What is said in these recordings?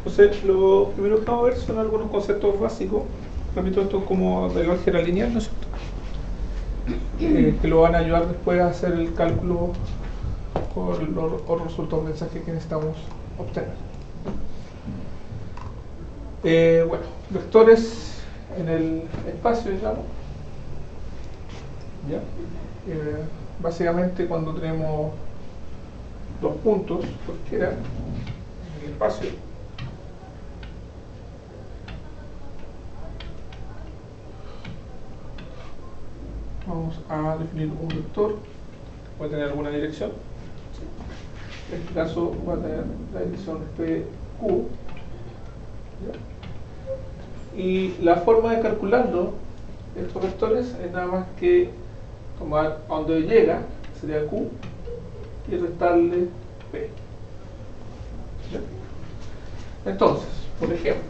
Entonces, lo primero que vamos a ver son algunos conceptos básicos. Repito, esto es como de álgebra lineal, ¿no es cierto? Que lo van a ayudar después a hacer el cálculo por los resultados de mensaje que necesitamos obtener. Bueno, vectores en el espacio, digamos. ¿Ya? Básicamente cuando tenemos dos puntos, cualquiera, en el espacio, vamos a definir un vector, va a tener alguna dirección. En este caso va a tener la dirección PQ. ¿Ya? Y la forma de calcularlo, estos vectores, es nada más que tomar a donde llega, que sería Q, y restarle P. ¿Ya? Entonces, por ejemplo,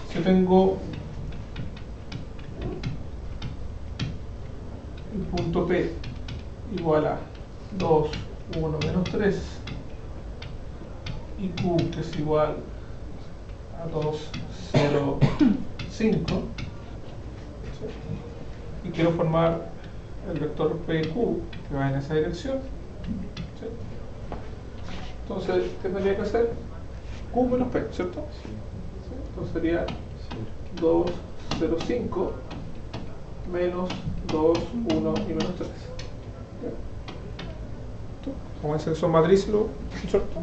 si yo tengo el punto P igual a 2, 1, menos 3, y Q que es igual a 2, 0, 5, ¿sí? Y quiero formar el vector PQ que va en esa dirección, ¿sí? Entonces, ¿qué tendría que hacer? Q menos P, ¿cierto? ¿Sí? Entonces sería 2, 0, 5 menos 2, 1 y menos 3. Como ese son matrices, ¿cierto?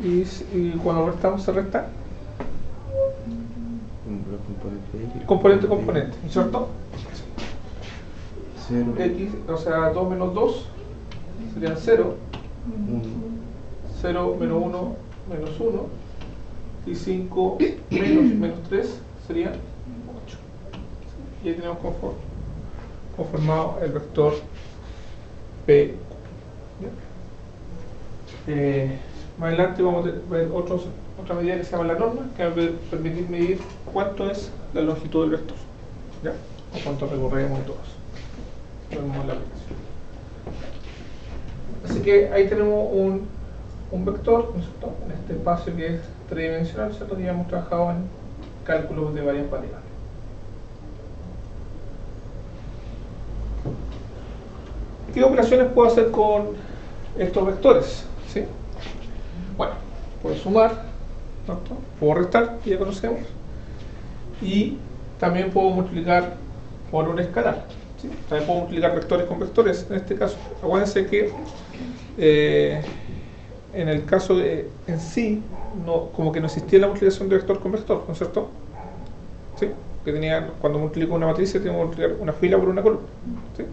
Y cuando restamos se resta componente, ¿cierto? 0, X, o sea, 2 menos 2 serían 0, 0 menos 1 menos 1, y 5 menos 3 serían 8. Y ahí tenemos conformado el vector P. Más adelante vamos a ver otra medida que se llama la norma, que va a permitir medir cuánto es la longitud del vector, ¿ya? O cuánto recorremos y todo eso. Vemos la aplicación. Así que ahí tenemos un vector, ¿no es cierto?, en este espacio que es tridimensional, ¿cierto? Ya hemos trabajado en cálculos de varias variables. ¿Qué operaciones puedo hacer con estos vectores? ¿Sí? Bueno, puedo sumar, ¿cierto? Puedo restar, que ya conocemos, y también puedo multiplicar por un escalar, ¿sí? También puedo multiplicar vectores con vectores. En este caso, acuérdense que en el caso en sí, como que no existía la multiplicación de vector con vector, ¿no es cierto? ¿Sí? Que cuando multiplico una matriz, tengo que multiplicar una fila por una columna, ¿sí?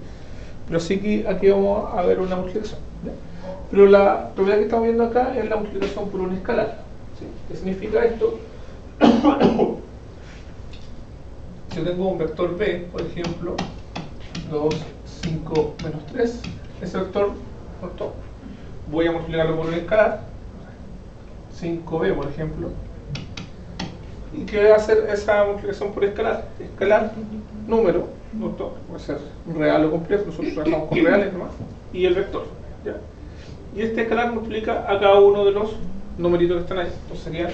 Pero sí que aquí vamos a ver una multiplicación, ¿ya? Pero la propiedad que estamos viendo acá es la multiplicación por un escalar, ¿sí? ¿Qué significa esto? Si yo tengo un vector B, por ejemplo, 2, 5, menos 3, ese vector, ¿cierto?, voy a multiplicarlo por un escalar, 5b, por ejemplo. ¿Y qué va a hacer esa multiplicación por escalar? Escalar, número, ¿cierto? Puede ser real o complejo, nosotros trabajamos con reales nomás, y el vector, ¿ya? Y este escalar multiplica a cada uno de los numeritos que están ahí. Entonces serían,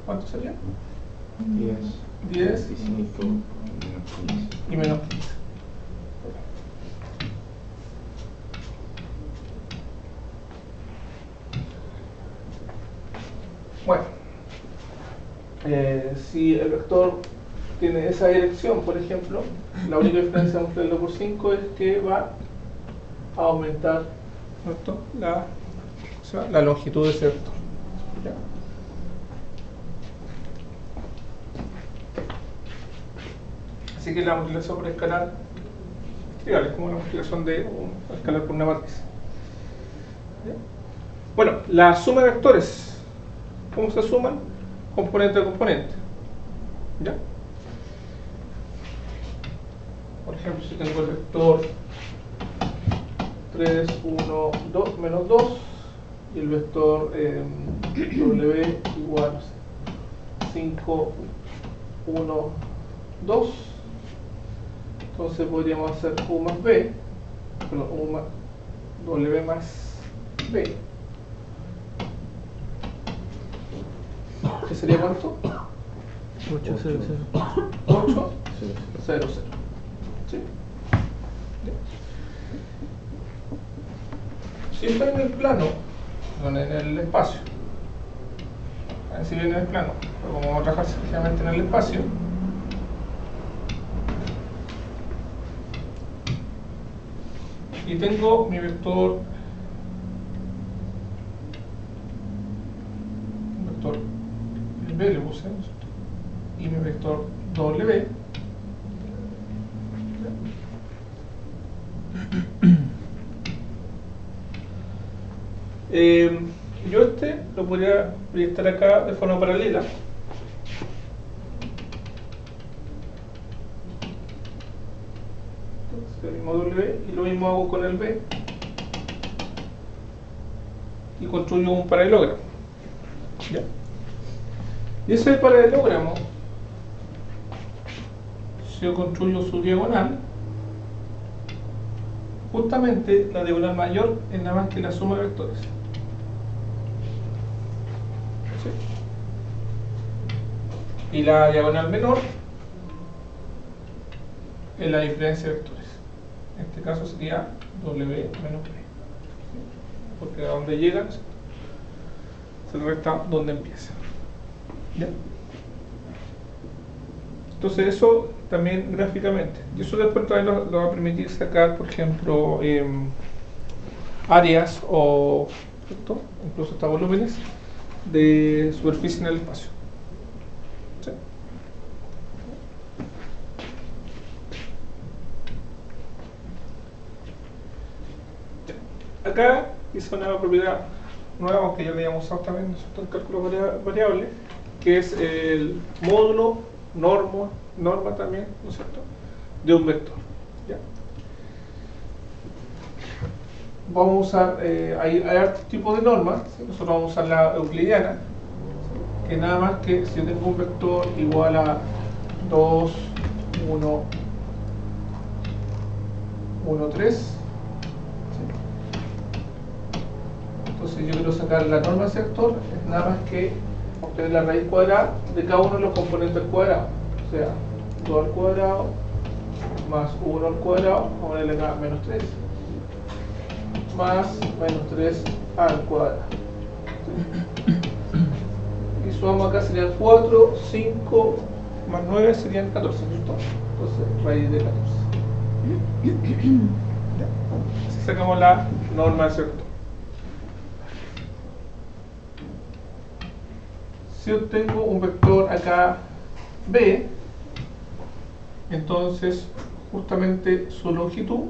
¿cuántos serían? 10 y 5 y menos 15. Bueno, si el vector tiene esa dirección, por ejemplo, la única diferencia de multiplicarlo por 5 es que va a aumentar, ¿cierto?, la longitud de ese vector, ¿ya? Así que la multiplicación por escalar es como la multiplicación de un escalar por una matriz, ¿ya? Bueno, la suma de vectores, ¿cómo se suman? Componente a componente, ¿ya? Por ejemplo, si tengo el vector 3, 1, 2, menos 2 y el vector W igual 5, 1, 2, entonces podríamos hacer U más B, perdón, W más B ¿qué sería cuánto? 8, 0, 0. 8, 0, 0. ¿Sí? Si estoy en el plano, no en el espacio, si viene en el plano, pero como vamos a trabajar exclusivamente en el espacio, y tengo mi vector B le puse, y mi vector W. Yo lo podría proyectar acá de forma paralela. Entonces, el mismo W, y lo mismo hago con el B. Y construyo un paralelogramo. ¿Ya? Y ese paralelogramo, si yo construyo su diagonal, justamente la diagonal mayor es nada más que la suma de vectores. ¿Sí? Y la diagonal menor es la diferencia de vectores. En este caso sería W menos B. ¿Sí? Porque a donde llegan se le resta donde empieza. ¿Ya? Entonces eso también gráficamente. Y eso después también lo va a permitir sacar, por ejemplo, áreas o incluso hasta volúmenes de superficie en el espacio. ¿Sí? Acá hice una propiedad nueva, aunque ya la habíamos usado también en cálculos variables, que es el módulo norma también, ¿no es cierto?, de un vector. ¿Ya? Vamos a usar, hay hartos tipos de normas, ¿sí? Nosotros vamos a usar la euclidiana, ¿sí? Que nada más que si yo tengo un vector igual a 2, 1, 1, 3, entonces yo quiero sacar la norma del sector, es nada más que obtener la raíz cuadrada de cada uno de los componentes al cuadrado, o sea, 2 al cuadrado más 1 al cuadrado, vamos a ponerle acá menos 3, más menos 3 al cuadrado. Y sumamos acá serían 4, 5 más 9 serían 14, ¿cierto? Entonces, raíz de 14. Así sacamos la norma del sector. Si yo tengo un vector acá B, entonces justamente su longitud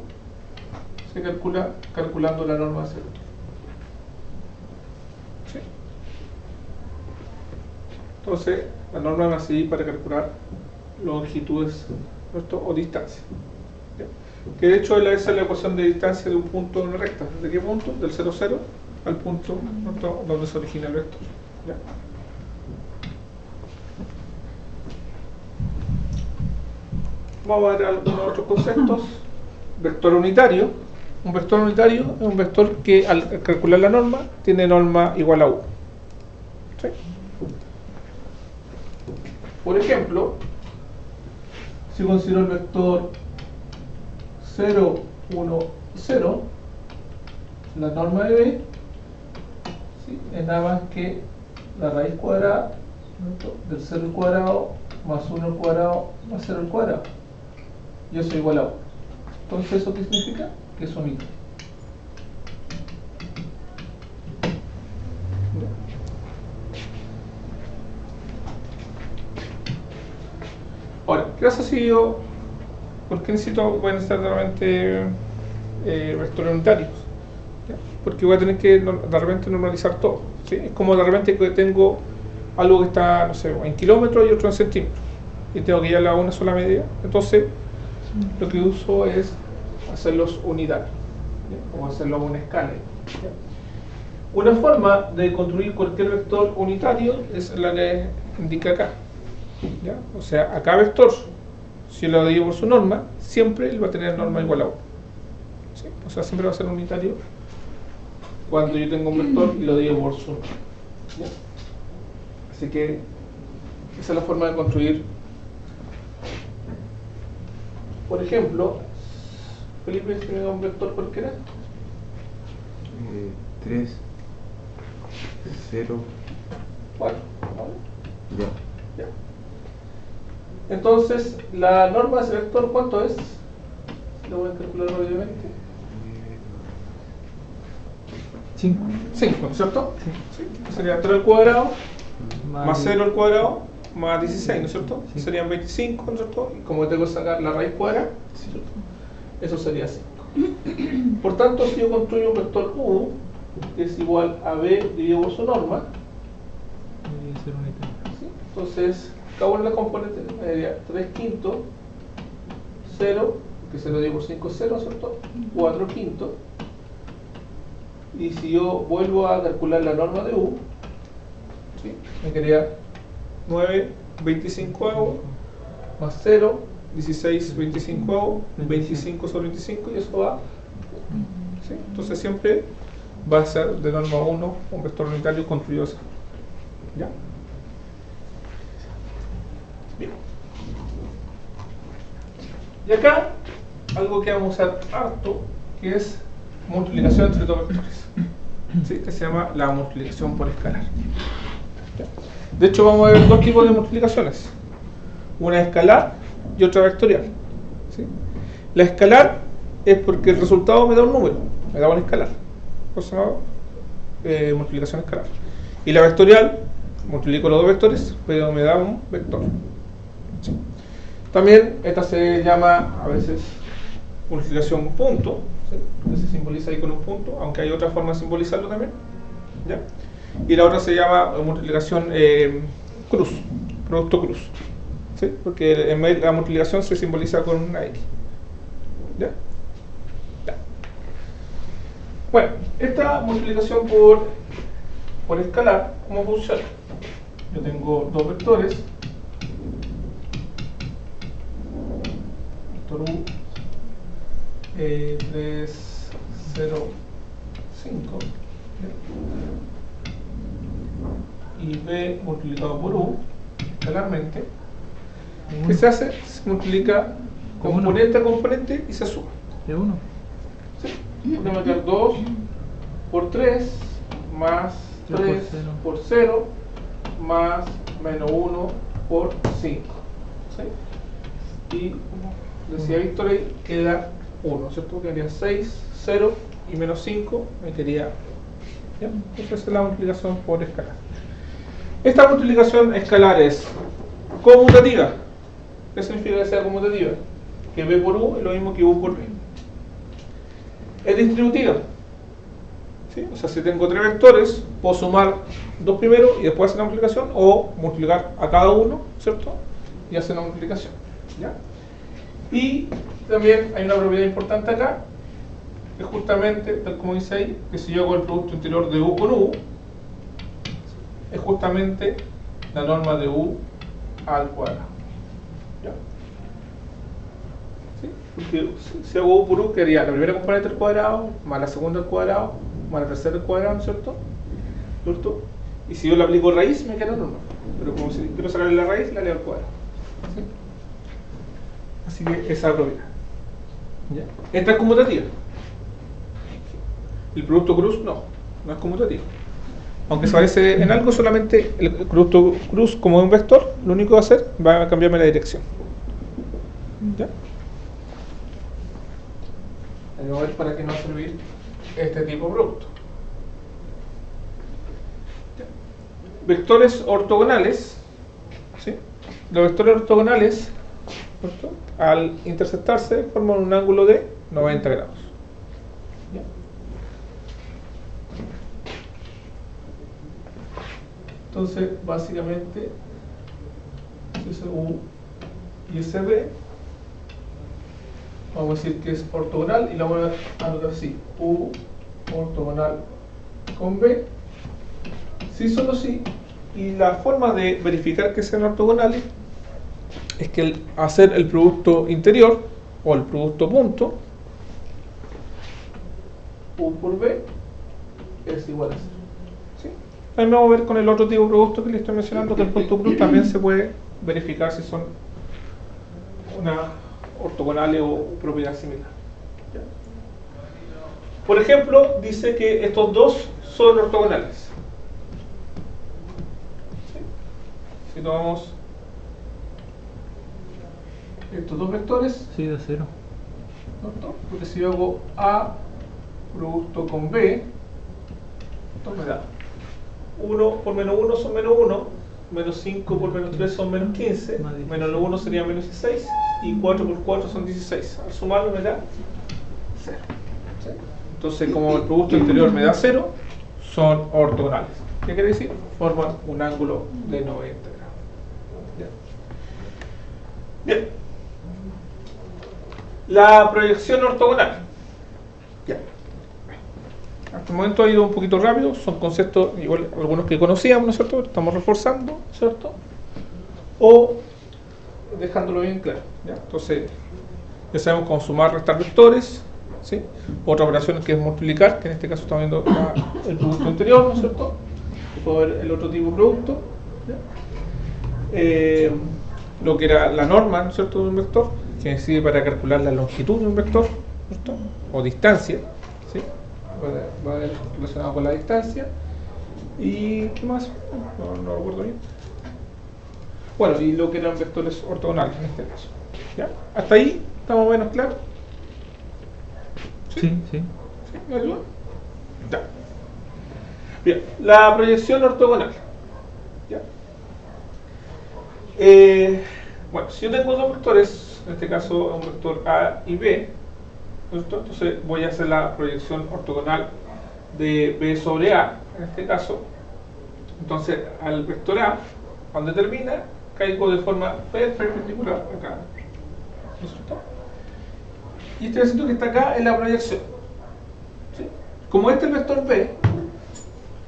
se calcula calculando la norma del sector. ¿Sí? Entonces la norma va a servir para calcular longitudes, ¿cierto?, o distancia. ¿Ya? Que de hecho esa es la ecuación de distancia de un punto en una recta. ¿De qué punto? Del 0, 0 al punto, ¿cierto?, donde se origina el vector. ¿Ya? Vamos a ver algunos otros conceptos. Vector unitario. Un vector unitario es un vector que al calcular la norma tiene norma igual a 1. ¿Sí? Por ejemplo, si considero el vector 0, 1, 0, la norma de B, ¿sí?, es nada más que la raíz cuadrada, ¿no?, del 0 al cuadrado más 1 al cuadrado más 0 al cuadrado. Y eso es igual a 1. Entonces, ¿eso qué significa? Que es unitario. Ahora, ¿qué pasa si yo, por qué voy a necesitar realmente vectores unitarios? ¿Ya? Porque voy a tener que de repente normalizar todo, ¿sí? Es como de repente que tengo algo que está, no sé, en kilómetros y otro en centímetros, y tengo que llevarla a una sola medida. Entonces lo que uso es hacerlos unitarios, ¿ya?, o hacerlo a una escala, ¿ya? Una forma de construir cualquier vector unitario es la que indica acá, ¿ya? O sea, a cada vector, si yo lo divido por su norma, siempre él va a tener norma igual a 1, ¿sí? O sea, siempre va a ser unitario cuando yo tengo un vector y lo divido por su norma, ¿ya? Así que Esa es la forma de construir. Por ejemplo, Felipe, si me da un vector cualquiera. 3, 0, 4, ¿vale? ya. Ya. Entonces, la norma de ese vector, ¿cuánto es? Lo voy a calcular rápidamente. 5. 5, ¿no es cierto? Sí. Sí. Sería 3 al cuadrado más 0 al cuadrado más 16, ¿no es cierto? Sí. Serían 25, ¿no es cierto? Y como tengo que sacar la raíz cuadrada, eso sería 5. Por tanto, si yo construyo un vector U, que es igual a B dividido por su norma, Debería ser unitario. ¿sí? Entonces, cada una de las componentes me daría 3 quintos, 0, que 0 dividido por 5 es 0, ¿cierto? 4 quintos. Y si yo vuelvo a calcular la norma de U, ¿sí? Me quedaría 9, 25 más 0, 16, 25 25 sobre 25 y eso va. ¿Sí? Entonces siempre va a ser de norma 1 un vector unitario construido así. ¿Ya? Bien. Y acá, algo que vamos a usar harto, que es multiplicación entre dos vectores, ¿sí? Que se llama la multiplicación por escalar. ¿Ya? De hecho, vamos a ver dos tipos de multiplicaciones: una escalar y otra vectorial. ¿Sí? La escalar es porque el resultado me da un número, me da un escalar, por eso se llama multiplicación escalar. Y la vectorial, multiplico los dos vectores, pero me da un vector. ¿Sí? También esta se llama a veces multiplicación punto, ¿sí? Que se simboliza ahí con un punto, aunque hay otra forma de simbolizarlo también. ¿Ya? Y la otra se llama multiplicación cruz, producto cruz, ¿sí? Porque en vez de la multiplicación se simboliza con una X. ¿Ya? Ya. Bueno, esta multiplicación por escalar, ¿cómo funciona? Yo tengo dos vectores, vector U 3, 0, 5, y B multiplicado por U escalarmente. ¿Qué se hace? Se multiplica componente a componente y se suma. ¿De 1? ¿Sí? Porque me queda 2 por 3 más 3 por 0 más menos 1 por 5. ¿Sí? Y como decía Víctor ahí, queda 1, ¿cierto? Quedaría 6, 0 y menos 5 me quedaría. ¿Ya? Entonces es la multiplicación por escalar. Esta multiplicación escalar es conmutativa. ¿Qué significa que sea conmutativa? Que B por U es lo mismo que U por B. Es distributiva. ¿Sí? O sea, si tengo tres vectores, puedo sumar dos primero y después hacer la multiplicación, o multiplicar a cada uno, ¿cierto? Y hacer la multiplicación. ¿Ya? Y también hay una propiedad importante acá, que justamente, tal como dice ahí, que si yo hago el producto interior de U con U, es justamente la norma de U al cuadrado. ¿Ya? ¿Sí? Porque si hago U por U, quedaría la primera componente al cuadrado, más la segunda al cuadrado, más la tercera al cuadrado, ¿no es cierto? ¿Cierto? Y si yo le aplico raíz, me queda la norma. Pero como si quiero sacarle la raíz, la leo al cuadrado. ¿Sí? Así que esa es la propiedad. ¿Ya? Esta es conmutativa. El producto cruz no es conmutativo. Aunque se parece en algo, solamente el producto cruz, como es un vector, lo único que va a hacer va a cambiarme la dirección. ¿Ya? Ahí vamos a ver para qué nos va a servir este tipo de producto. ¿Ya? Vectores ortogonales. ¿Sí? Los vectores ortogonales, ¿cierto?, al intersectarse forman un ángulo de 90 grados. ¿Ya? Entonces, básicamente, ese U y ese B, vamos a decir que es ortogonal y la voy a anotar así: U ortogonal con B, sí, solo sí. Y la forma de verificar que sean ortogonales es que hacer el producto interior o el producto punto, U por B, es igual a 0. ¿Sí? También vamos a ver con el otro tipo de producto que les estoy mencionando, que el producto cruz también se puede verificar si son una ortogonales o propiedad similar. ¿Ya? Por ejemplo, dice que estos dos son ortogonales. ¿Sí? Si tomamos estos dos vectores, Sí, de 0. ¿no? Porque si yo hago A producto con B, esto me da 1 por menos 1 son menos 1, menos 5 por menos 3 son menos 15, menos 1 sería menos 16, y 4 por 4 son 16. Al sumarlo me da 0. ¿Sí? Entonces, como el producto interior me da 0, son ortogonales. ¿Qué quiere decir? Forman un ángulo de 90 grados. Bien. Bien. La proyección ortogonal. Ya. Hasta el momento ha ido un poquito rápido, son conceptos igual algunos que conocíamos, ¿no es cierto? Estamos reforzando, ¿cierto? O dejándolo bien claro, ¿ya? Entonces, ya sabemos cómo sumar, restar vectores, ¿sí? Otra operación que es multiplicar, que en este caso estamos viendo el producto interior, ¿no es cierto? Y puedo ver el otro tipo de producto, ¿ya? Lo que era la norma, ¿no es cierto?, de un vector, que sirve para calcular la longitud de un vector, ¿cierto? O distancia, ¿sí? Va a ver relacionado con la distancia. ¿Y qué más? No recuerdo bien. Bueno, y lo que eran vectores ortogonales en este caso. ¿Ya? ¿Hasta ahí estamos menos claros? Sí, sí. ¿Me ayuda? Ya. Bien, la proyección ortogonal. ¿Ya? Bueno, si yo tengo dos vectores, en este caso un vector A y B, ¿cierto? Entonces voy a hacer la proyección ortogonal de B sobre A, en este caso. Entonces al vector A, cuando termina, caigo de forma perpendicular acá, ¿no es cierto? Y este vector que está acá es la proyección, ¿sí? Como este es el vector B,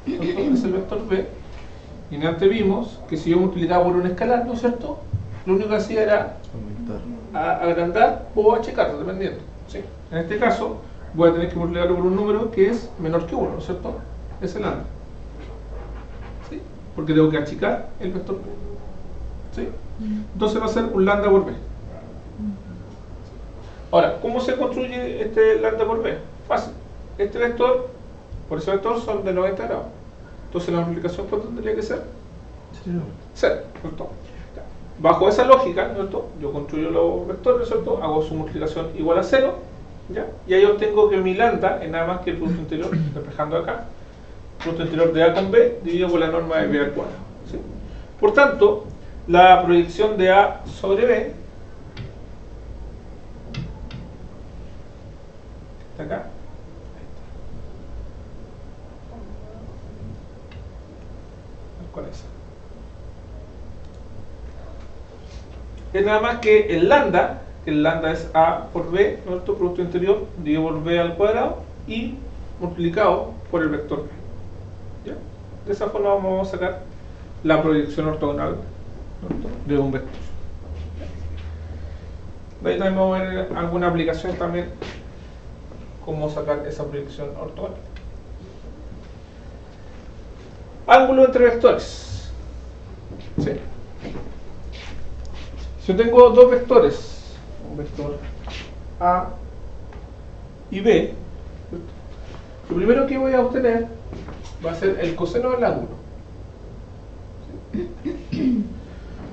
es el vector B, y antes vimos que si yo multiplicaba por un escalar, ¿no es cierto?, lo único que hacía era agrandar o achicar, dependiendo, ¿sí? En este caso voy a tener que multiplicarlo por un número que es menor que 1, ¿no es cierto? Es el lambda, ¿sí? Porque tengo que achicar el vector B, ¿sí? Entonces va a ser un lambda por B. Ahora, ¿cómo se construye este lambda por B? Fácil. Este vector por ese vector son de 90 grados. Entonces la multiplicación, ¿cuánto tendría que ser? 0, ¿cierto? Bajo esa lógica, ¿cierto?, yo construyo los vectores, ¿cierto?, hago su multiplicación igual a 0, ¿ya? Y ahí obtengo que mi lambda es nada más que el producto interior, despejando acá, el producto interior de A con B dividido por la norma de B al cuadrado, ¿sí? Por tanto, la proyección de A sobre B está acá. Con esa. Es nada más que el lambda es A por B, nuestro producto interior, dividido por B al cuadrado y multiplicado por el vector B. ¿Ya? De esa forma vamos a sacar la proyección ortogonal, ¿no?, de un vector. De ahí también vamos a ver alguna aplicación también, cómo sacar esa proyección ortogonal. Ángulo entre vectores, ¿sí? Si yo tengo dos vectores, un vector A y B, lo primero que voy a obtener va a ser el coseno del ángulo, ¿sí?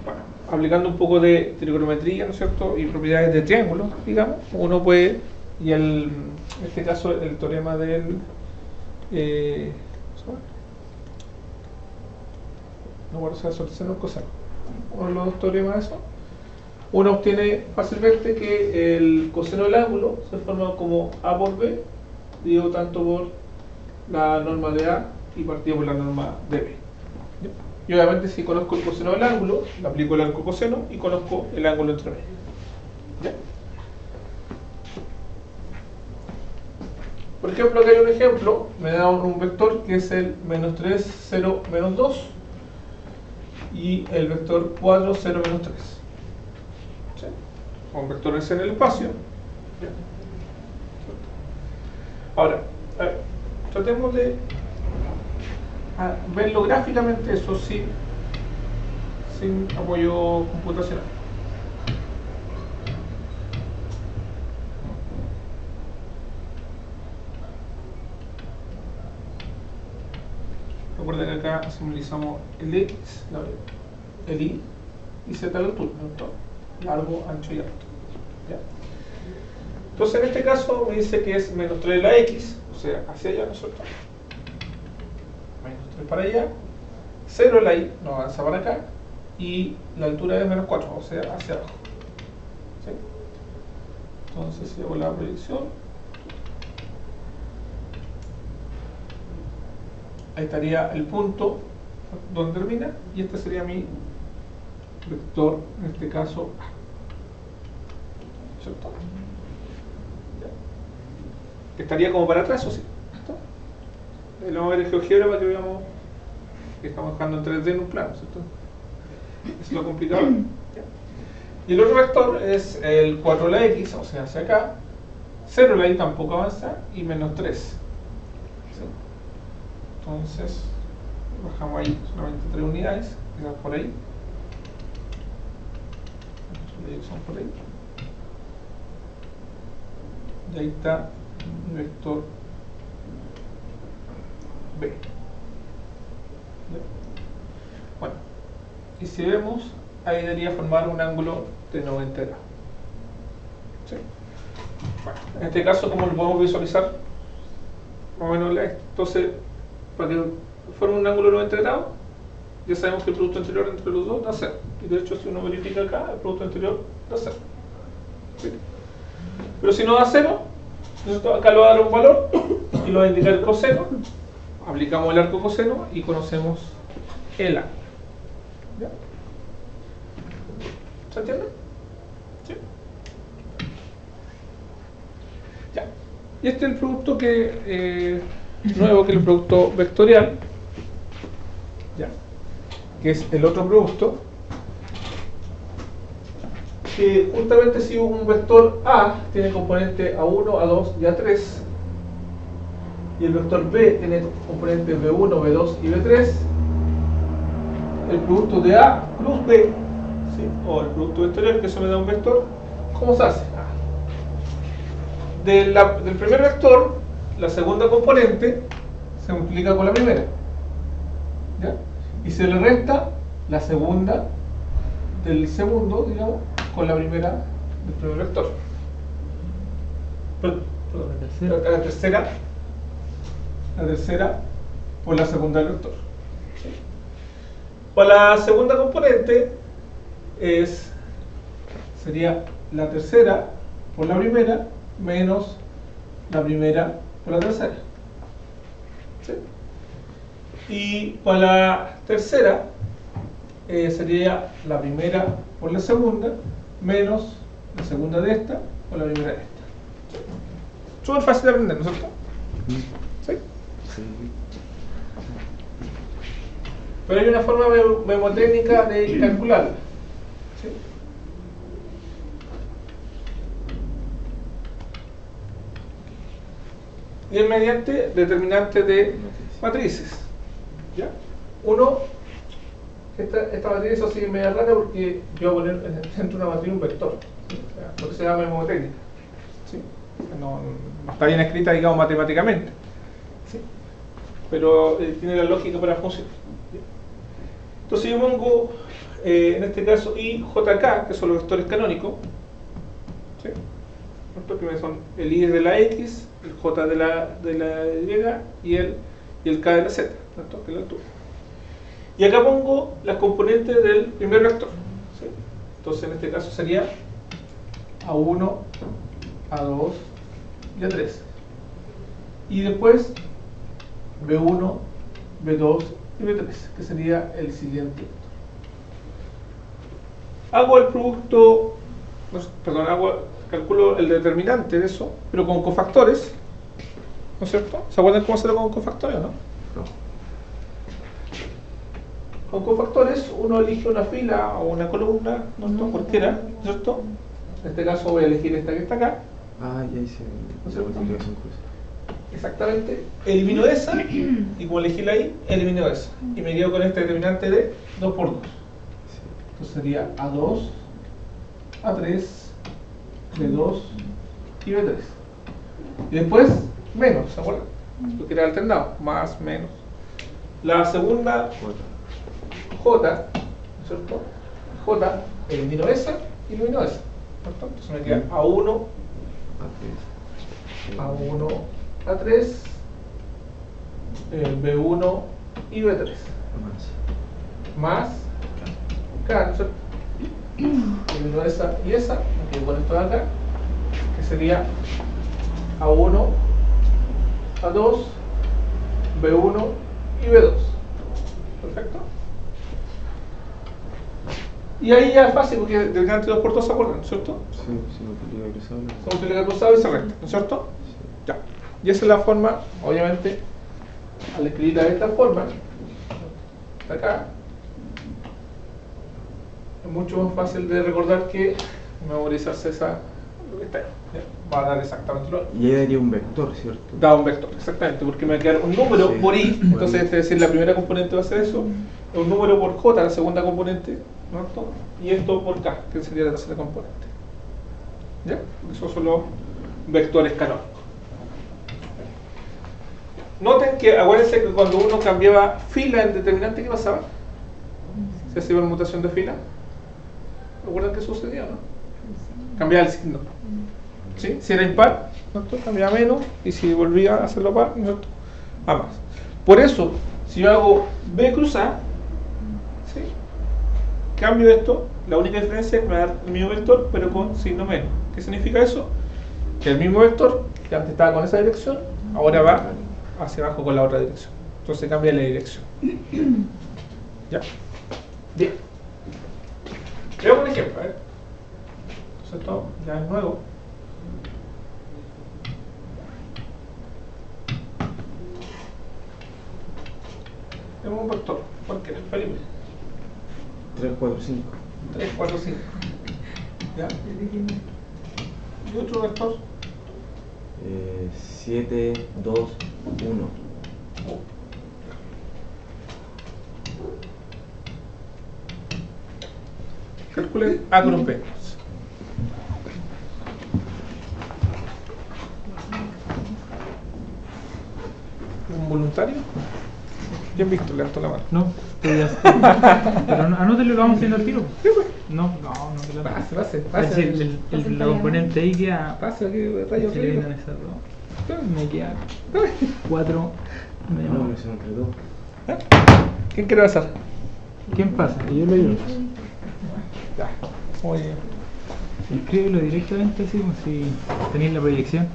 Bueno, aplicando un poco de trigonometría, ¿no es cierto?, y propiedades de triángulos, digamos, uno puede, y en este caso el teorema del no guardo esa solución o coseno, uno de los dos teoremas de eso, uno obtiene fácilmente que el coseno del ángulo se forma como A por B dividido tanto por la norma de A y partido por la norma de B. Y obviamente si conozco el coseno del ángulo, le aplico el ángulo coseno y conozco el ángulo entre medio. ¿Ya? Por ejemplo, acá hay un ejemplo, me da un vector que es el menos 3, 0, menos 2 y el vector 4, 0, menos 3. ¿Sí? Con vectores en el espacio. ¿Ya? Ahora, a ver, tratemos de verlo gráficamente, eso sí, sin apoyo computacional. Recuerden que acá simbolizamos el X, el Y y Z de altura, ¿no? Largo, ancho y alto. ¿Ya? Entonces en este caso me dice que es menos 3 de la X, o sea, hacia allá nosotros. Menos 3 para allá, 0 la Y, no avanza para acá, y la altura es menos 4, o sea, hacia abajo. ¿Sí? Entonces si hago la proyección, ahí estaría el punto donde termina, y este sería mi vector, en este caso A. ¿Cierto? Ya. Estaría como para atrás, o sí. ¿Cierto? Lo vamos a ver en GeoGebra para que veamos que estamos dejando en 3D en un plano, ¿cierto? Eso es lo complicado. ¿Ya? Y el otro vector es el 4 la X, o sea, hacia acá, 0 la Y tampoco avanza, y menos 3. ¿Sí? Entonces, bajamos ahí solamente 3 unidades, quizás por ahí. Son por ahí. Y ahí está mi vector B. Bueno, y si vemos, ahí debería formar un ángulo de 90 grados. ¿Sí? Bueno, en este caso, ¿cómo lo podemos visualizar? Más o menos, entonces, para que forme un ángulo de 90 grados, ya sabemos que el producto anterior entre los dos da 0. Y de hecho, si uno verifica acá, el producto anterior da 0. ¿Sí? Pero si no da 0, acá le va a dar un valor y lo va a indicar el coseno. Aplicamos el arco coseno y conocemos el ángulo. ¿Ya? ¿Se entiende? ¿Sí? Ya. Y este es el producto que nuevo, que es el producto vectorial. ¿Ya? Que es el otro producto, que justamente si un vector A tiene componente A1, A2 y A3, y el vector B tiene componentes B1, B2 y B3, el producto de A plus B, ¿sí? O el producto vectorial, que eso me da un vector, ¿cómo se hace? Del primer vector, la segunda componente se multiplica con la primera, ¿ya? Y se le resta la segunda del segundo, digamos, con la primera del primer vector. Perdón, la tercera por la segunda del vector. ¿Sí? Para la segunda componente sería la tercera por la primera menos la primera por la tercera. ¿Sí? Y para la tercera sería la primera por la segunda menos la segunda de esta por la primera de esta. Súper fácil de aprender, ¿no es cierto? ¿Sí? Sí. Pero hay una forma memotécnica de calcularla. ¿Sí? Y es mediante determinantes de matrices. ¿Ya? Esta matriz, eso sí, es media rara porque yo voy a poner en el centro de una matriz un vector. ¿Sí? O sea, por eso se llama memotécnica. ¿Sí? No está bien escrita, digamos, matemáticamente. ¿Sí? Pero tiene la lógica para funcionar. ¿Sí? Entonces yo pongo, en este caso, I, J, K, que son los vectores canónicos. ¿Sí? Estos que son el I de la X, el J de la Y y el K de la Z, ¿cierto? Que es la altura. Y acá pongo las componentes del primer vector. ¿Sí? Entonces en este caso sería A1, A2 y A3. Y después B1, B2 y B3, que sería el siguiente vector. Hago el producto, calculo el determinante de eso, pero con cofactores, ¿no es cierto? ¿Se acuerdan cómo hacerlo con cofactores o no? No. Con cofactores uno elige una fila o una columna, ¿no? Cualquiera, ¿cierto? En este caso voy a elegir esta que está acá. Ah, ya hice ¿No es cierto? multiplicación cruzada. exactamente, elimino esa, y como elegí la I, elimino esa. Y me quedo con este determinante de 2 por 2. Entonces sería A2, A3, B2 y B3. Y después, menos, ¿se acuerdan? Porque era alternado, más, menos. La segunda, J, ¿no es cierto? J, elimino esa y elimino esa. ¿Cierto? Entonces me queda A1, A1, A3, B1 y B3. Más, claro, ¿no es cierto? Elimino esa y esa, me quedo con esto de acá, que sería A1, A2, B1 y B2. Perfecto. Y ahí ya es fácil porque determinante 2 por 2 se acuerdan, ¿no es cierto? Sí, si multiplica cruzado. Se multiplica cruzado y se recta, ¿no es cierto? Ya. Y esa es la forma, obviamente, al escribirla de esta forma, de acá, es mucho más fácil de recordar que memorizarse esa, lo que está ahí. ¿Ya? Va a dar exactamente lo mismo. Y ahí daría un vector, ¿cierto? Da un vector, exactamente, porque me va a quedar un número Sí, por I, por entonces I. es decir, la primera componente va a ser eso, un número por J, la segunda componente, ¿no? Y esto por K, que sería la tercera componente. ¿Ya? Esos son los vectores canónicos. Noten que, acuérdense que cuando uno cambiaba fila en determinante, ¿qué pasaba? Se hacía una mutación de fila. ¿Recuerdan qué sucedía, no? Cambiaba el signo. ¿Sí? Si era impar, ¿no? Cambiaba menos, y si volvía a hacerlo par, ¿no? A más. Por eso, si yo hago B cruzada, ¿sí? Cambio esto, la única diferencia es que me va a dar el mismo vector, pero con signo menos. ¿Qué significa eso? Que el mismo vector, que antes estaba con esa dirección, ahora va hacia abajo con la otra dirección. Entonces cambia la dirección. ¿Ya? Bien. Veamos un ejemplo, ¿eh? Entonces esto ya es nuevo. Tenemos un vector, cualquiera, Felipe. 3, 4, 5. 3, 4, 5. ¿Ya? ¿Y otro vector? 7, 2, 1. Calculen A con un P. ¿Un voluntario? ¿Quién visto? Levantó la mano. No, pero no, anótelo, lo vamos haciendo al tiro. Sí, pues. No, que la Pase, pase, Es pase. decir, la componente I queda. Pase aquí, rayo Se eliminan esas dos. Me queda 4 No, menos. me son entre 2. ¿Eh? ¿Quién quiere pasar? ¿Quién pasa? Yo lo digo. Ya. Muy bien. Escríbelo directamente así como si tenéis la proyección.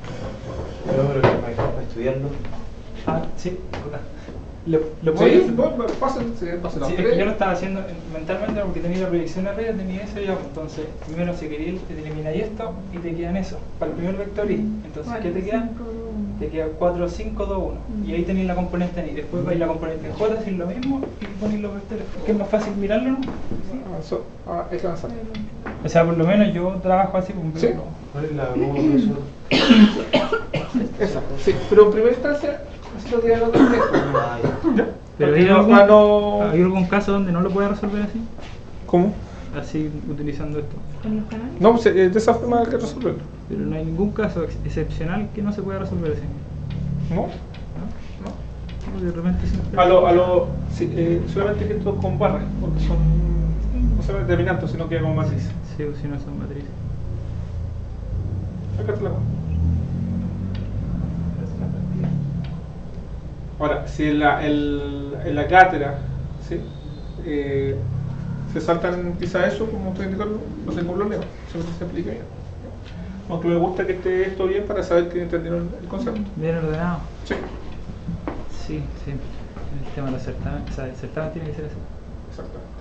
Pero que me dejas para estudiarlo. Ah, sí, ¿Lo Sí, pasen, sí, pasen. Sí, es que yo lo estaba haciendo mentalmente porque tenía la proyección arriba, tenía eso ya, entonces primero si querías te elimináis esto y te quedan eso, para el primer vector I. Entonces, ¿qué te queda? Te queda 4, 5, 2, 1. Y ahí tenéis la componente en I. Después vais la componente en J, hacéis lo mismo y ponéis los vectores. Es que es más fácil mirarlo, ¿no? Avanzó. Ah, hay que avanzar. O sea, por lo menos yo trabajo así con Sí. ¿Cuál es la como profesor? Esa, sí, pero en primera instancia, así lo tienen los dos textos. ¿Ya? Pero Porque ¿hay no- algún, no- ¿hay algún caso donde no lo pueda resolver así? ¿Cómo? Así, utilizando esto. ¿Con los canales? No, pues, de esa forma hay que resolverlo. Pero no hay ningún caso excepcional que no se pueda resolver así. ¿No? ¿No? De repente siempre... Sí, solamente que esto con barras, porque son no son determinantes, sino que con matriz. Sí, o si no son matrices. Acá te la pongo. Ahora, si en la cátedra, ¿sí? Se saltan quizá eso, como estoy indicando, no tengo problema, solo que se aplique bien. Aunque me gusta que esté esto bien para saber que entendieron el concepto. Bien ordenado. Sí, Sí, sí. El tema de los certámenes, o sea, el certamen tiene que ser así. exactamente.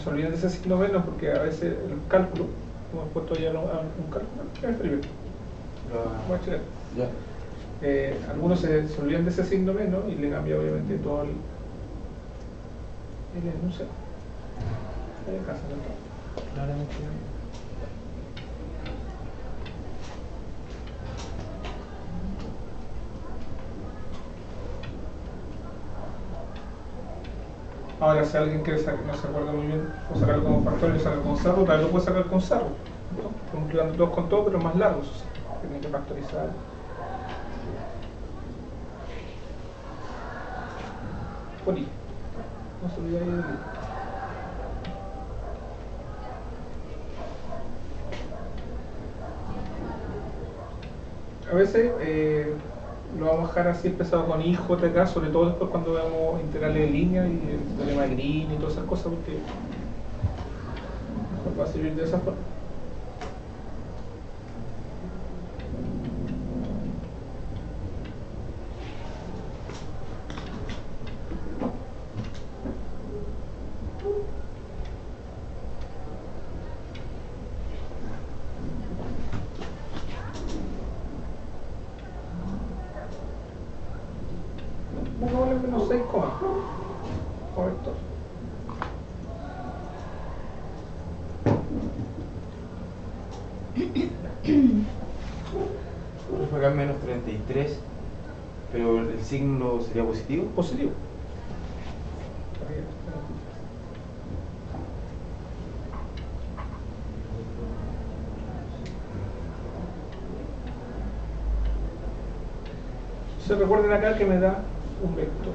se olviden de ese signo menos porque a veces el cálculo, como he puesto ya un cálculo, voy a checar. Ya. Algunos se olvidan de ese signo menos y le cambia obviamente todo el enunciado. Ahí en casa, ¿no? Claramente. Ahora, si alguien quiere sacar, no se acuerda muy bien, o sacarlo como factorio y sacarlo con zarro, también lo puede sacar con zarro, ¿no? Multiplicando todos con todo, pero más largos, o sea, que tienen que factorizar. Por I. No se olvide ahí del I. A veces lo vamos a dejar así empezado con I, J, K, sobre todo después cuando veamos integrales de línea y el teorema de Green y todas esas cosas, porque mejor va a servir de esa forma. Pongámosle menos 6, correcto. Fue acá menos 33, pero el signo sería positivo. Positivo. Se recuerden acá que me da un vector.